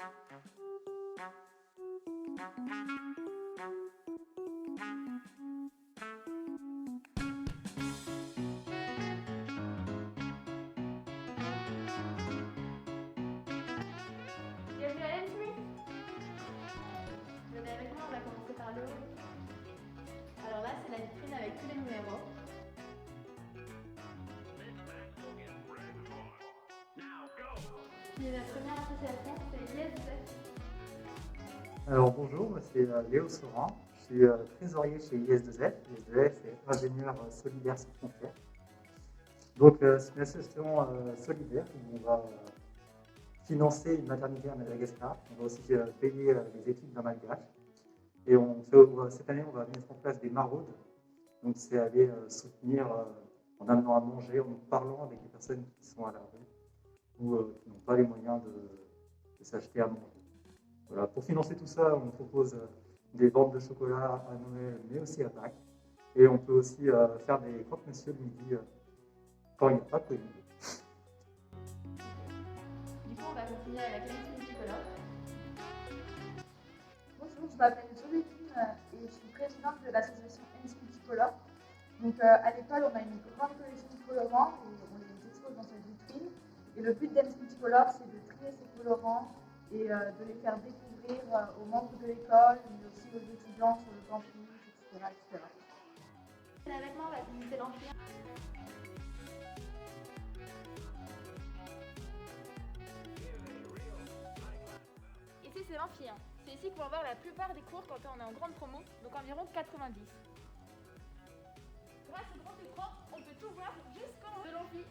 Bienvenue à l'ENSMU. Venez avec moi, on va commencer par le haut. Alors là, c'est la vitrine avec tous les numéros. Puis la première association, c'est ISZ. Alors bonjour, moi, c'est Léo Saurin, je suis trésorier chez IS2F. IS2F c'est Ingénieurs Solidaires Sans Frontières. Donc c'est une association solidaire où on va financer une maternité à Madagascar. On va aussi payer les études d'un malgache. Et cette année, on va mettre en place des maraudes. Donc c'est aller soutenir en amenant à manger, en parlant avec les personnes qui sont à la rue ou qui n'ont pas les moyens de s'acheter à manger. Voilà, pour financer tout ça, on propose des ventes de chocolat à Noël, mais aussi à Pâques. Et on peut aussi faire des croque-monsieur le midi quand il n'y a pas de Covid. Du coup, on va continuer avec l'ENSMU multicolore. Bonjour, je m'appelle Joséphine et je suis présidente de l'association ENS Multicolore. Donc à l'école, on a une grande collection de colorants et on les expose dans cette vitrine. Et le but d'ENS Multicolore, c'est de trier ces colorants et de les faire découvrir aux membres de l'école, mais aussi aux étudiants sur le campus, etc. etc. Avec moi, on va visiter l'amphi. Ici, c'est l'amphi. C'est ici qu'on va voir la plupart des cours quand on est en grande promo, donc environ 90. Grâce au grand écran, on peut tout voir jusqu'en haut de l'amphi.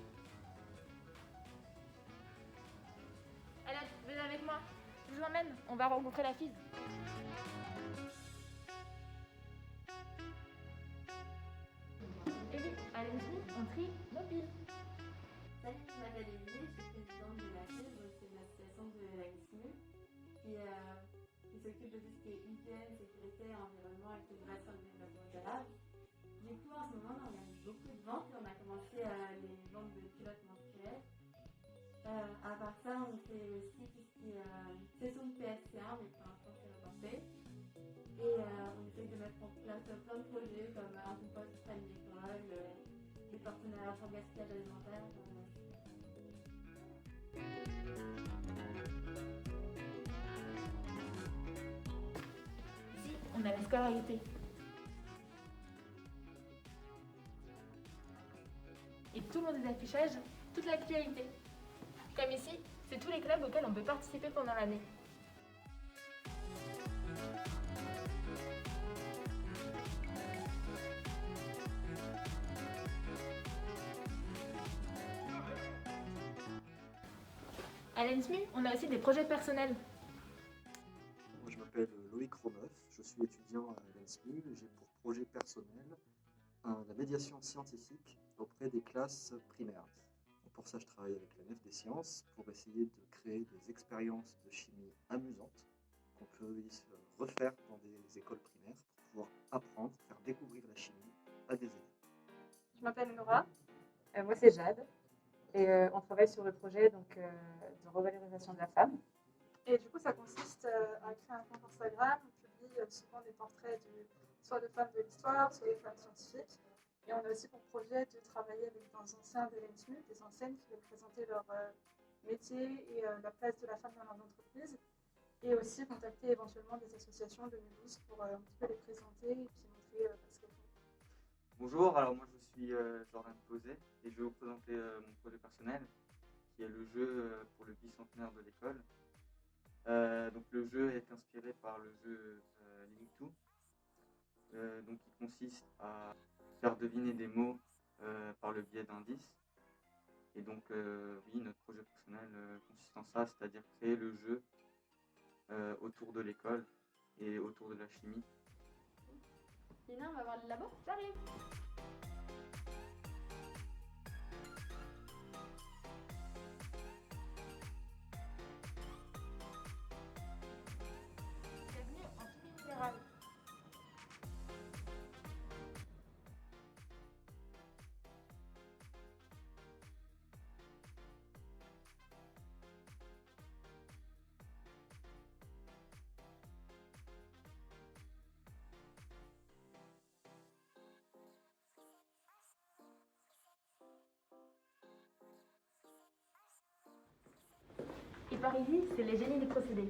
Allez, venez avec moi. Je vous emmène, on va rencontrer la fille. Et oui, à l'ENSMU, on trie nos piles. Salut, je m'appelle Émilie, je suis présidente de la FIS, donc c'est une association de l'ENSMU qui s'occupe de tout ce qui est hygiène, sécurité, environnement, intégration et développement durable. Du coup, en ce moment, on organise beaucoup de ventes et on a commencé les ventes de culottes menstruelles. À part ça, on fait aussi tout ce qui est session de PSC1, mais pour l'instant, c'est reporté. Et on essaie de mettre en place plein de projets comme un compost près de l'école, des partenariats pour le gaspillage alimentaire. Ici, on a la scolarité. Et tout le monde des affichages, toute l'actualité. Comme ici, c'est tous les clubs auxquels on peut participer pendant l'année. À l'ENSMU, on a aussi des projets personnels. Moi, je m'appelle Loïc Romeuf, je suis étudiant à l'ENSMU et j'ai pour projet personnel la médiation scientifique auprès des classes primaires. Donc pour ça, je travaille avec la Nef des Sciences pour essayer de créer des expériences de chimie amusantes qu'on peut refaire dans des écoles primaires pour pouvoir apprendre, faire découvrir la chimie à des élèves. Je m'appelle Nora. Moi, c'est Jade. Et on travaille sur le projet de revalorisation de la femme. Et du coup, ça consiste à créer un compte Instagram. On publie souvent des portraits soit de femmes de l'histoire, soit de femmes scientifiques. Et on a aussi pour projet de travailler avec des anciens de l'ENSMU, des anciennes qui veulent présenter leur métier et la place de la femme dans leur entreprise. Et aussi contacter éventuellement des associations de Mulhouse pour un petit peu les présenter et puis montrer ce qu'elles font. Bonjour, alors moi je suis Jordan Posé et je vais vous présenter mon projet personnel qui est le jeu pour le bicentenaire de l'école. Donc le jeu est inspiré par le jeu Link2, donc il consiste à faire deviner des mots par le biais d'indices. Et donc oui, notre projet personnel consiste en ça, c'est-à-dire créer le jeu autour de l'école et autour de la chimie. Lina, on va voir le labo. J'arrive. Bienvenue en chimie minérale. par ici, c'est les génies des procédés.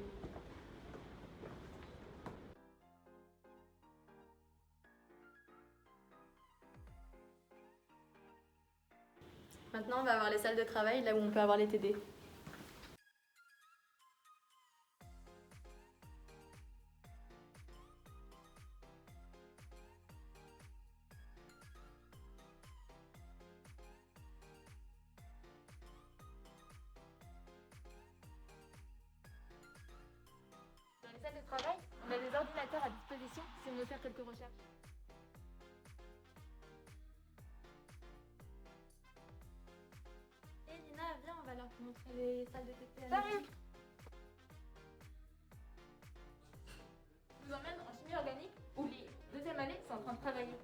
Maintenant, on va avoir les salles de travail, là où on peut avoir les TD. Dans les salles de travail, on a des ordinateurs à disposition si on veut faire quelques recherches. Et Lina, viens, on va leur montrer les salles de TP. Salut! Je vous emmène en chimie organique où les deuxième années sont en train de travailler.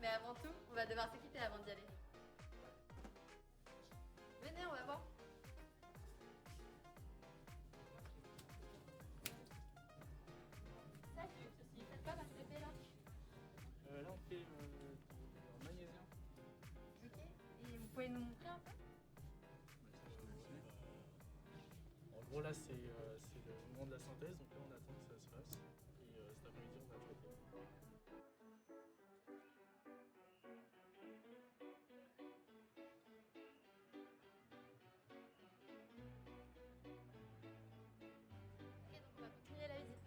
Mais avant tout, on va devoir s'équiper avant d'y aller. Venez, on va voir. Salut, ceci, faites quoi comme TP là? Là, on fait du magnésium. Ok, et vous pouvez nous montrer un peu? En gros, là, c'est le moment de la synthèse, donc là, on attend que ça se fasse. Et cet après-midi, on va traiter. Ok, donc on va continuer la visite.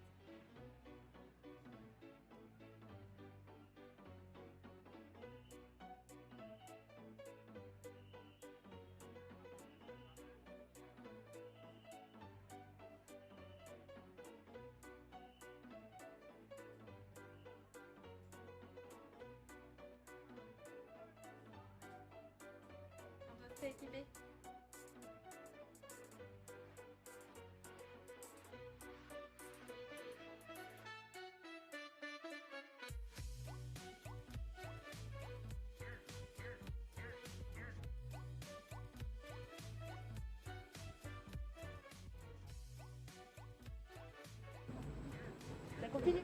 On doit s'équiper. Ça continue.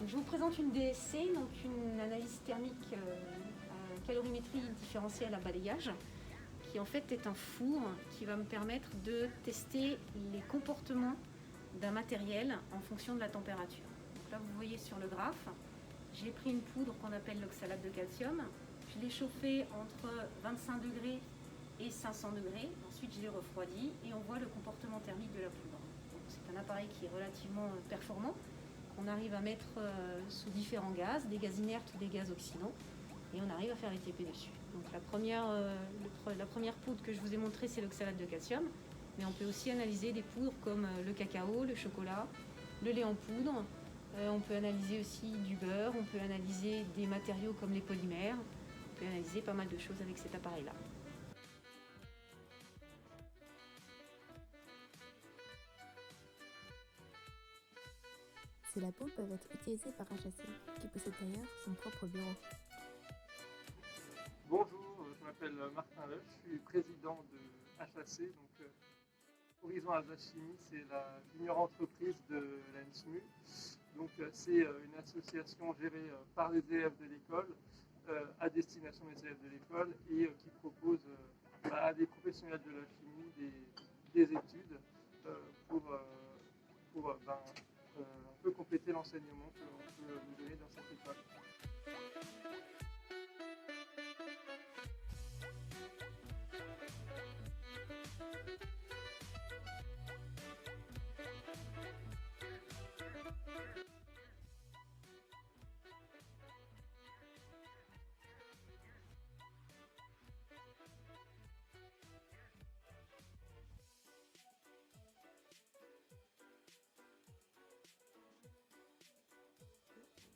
Je vous présente une DSC, donc une analyse thermique à calorimétrie différentielle à balayage, qui en fait est un four qui va me permettre de tester les comportements d'un matériel en fonction de la température. Donc là, vous voyez sur le graphe, j'ai pris une poudre qu'on appelle l'oxalate de calcium. Je l'ai chauffée entre 25 degrés et 500 degrés. Ensuite, je l'ai refroidi et on voit le comportement thermique de la poudre. Donc, c'est un appareil qui est relativement performant, qu'on arrive à mettre sous différents gaz, des gaz inertes ou des gaz oxydants, et on arrive à faire les TP dessus. Donc la première poudre que je vous ai montrée, c'est l'oxalate de calcium, mais on peut aussi analyser des poudres comme le cacao, le chocolat, le lait en poudre. On peut analyser aussi du beurre, on peut analyser des matériaux comme les polymères, on peut analyser pas mal de choses avec cet appareil-là. Ces labos peuvent être utilisés par HAC, qui possède d'ailleurs son propre bureau. Bonjour, je m'appelle Martin Leuch, je suis président de HAC. Donc, Horizon Alsace Chimie, c'est la junior entreprise de l'ANSMU. Donc, c'est une association gérée par les élèves de l'école, à destination des élèves de l'école, et qui propose à des professionnels de la chimie des études pour un peu compléter l'enseignement qu'on peut nous donner dans cette école.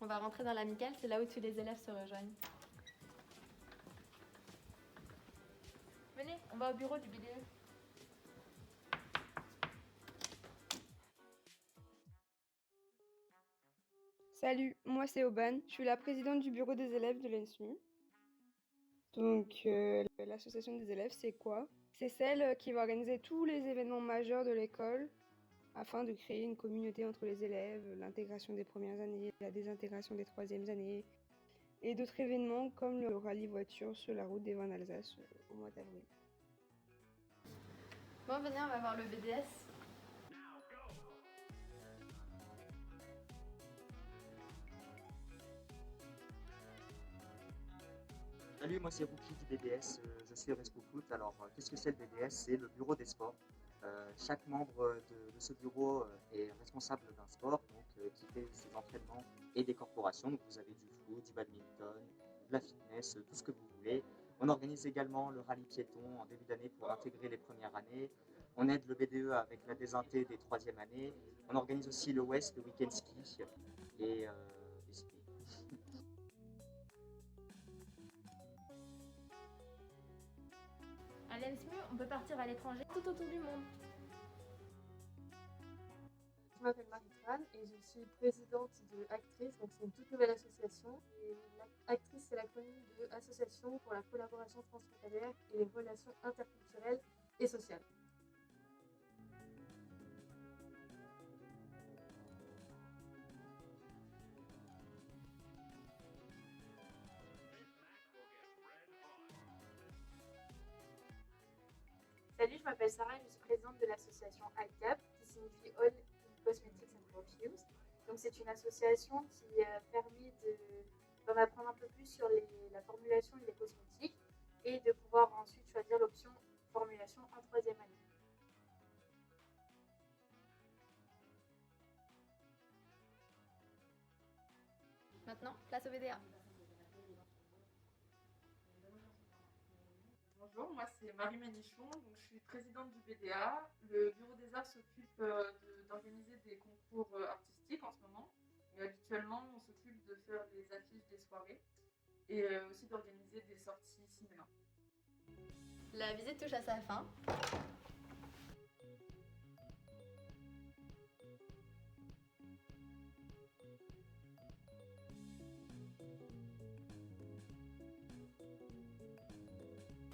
On va rentrer dans l'amicale, c'est là où tous les élèves se rejoignent. Venez, on va au bureau du BDE. Salut, moi c'est Aubane, je suis la présidente du bureau des élèves de l'ENSMU. Donc l'association des élèves, c'est quoi? C'est celle qui va organiser tous les événements majeurs de l'école afin de créer une communauté entre les élèves, l'intégration des premières années, la désintégration des troisièmes années et d'autres événements comme le rallye voiture sur la route des vins d'Alsace au mois d'avril. Bon, venez, on va voir le BDS. Salut, moi c'est Rookie du BDS, je suis Respo Foot. Alors, qu'est-ce que c'est le BDS? C'est le bureau des sports. Chaque membre de ce bureau est responsable d'un sport qui fait ses entraînements et des corporations. Donc, vous avez du foot, du badminton, de la fitness, tout ce que vous voulez. On organise également le rallye piéton en début d'année pour intégrer les premières années. On aide le BDE avec la désinté des troisième années. On organise aussi le West, le week-end ski et c'est tout. À l'ENSMU, on peut partir à l'étranger tout autour du monde. Je m'appelle Marie-Tran et je suis présidente de Actrice, donc c'est une toute nouvelle association. Et Actrice, c'est l'acronyme de Association pour la collaboration transfrontalière et les relations interculturelles et sociales. Salut, je m'appelle Sarah et je suis présidente de l'association ICAP, qui signifie All in Cosmetics and Perfumes. Donc c'est une association qui permet d'en apprendre un peu plus sur la formulation et les cosmétiques et de pouvoir ensuite choisir l'option formulation en troisième année. Maintenant, place au BDA. Bonjour, moi c'est Marie Ménichon, donc je suis présidente du BDA. Le Bureau des Arts s'occupe d'organiser des concours artistiques en ce moment, mais habituellement on s'occupe de faire les affiches des soirées et aussi d'organiser des sorties cinéma. La visite touche à sa fin.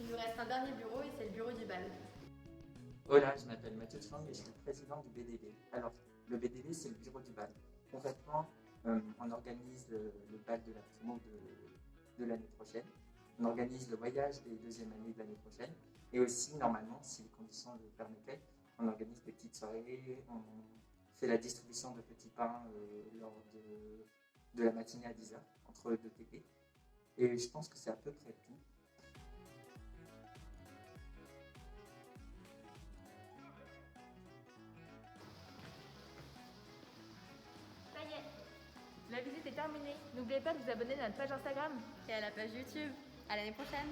Il nous reste un dernier bureau et c'est le bureau du bal. Voilà, je m'appelle Mathieu Tfang et je suis le président du BDB. Alors, le BDB, c'est le bureau du bal. Concrètement, on organise le bal de la promo de l'année prochaine. On organise le voyage des deuxièmes années de l'année prochaine. Et aussi, normalement, si les conditions le permettaient, on organise des petites soirées, on fait la distribution de petits pains lors de la matinée à 10h, entre 2 TP. Et je pense que c'est à peu près tout. Ça y est, la visite est terminée. N'oubliez pas de vous abonner à notre page Instagram et à la page YouTube. À l'année prochaine.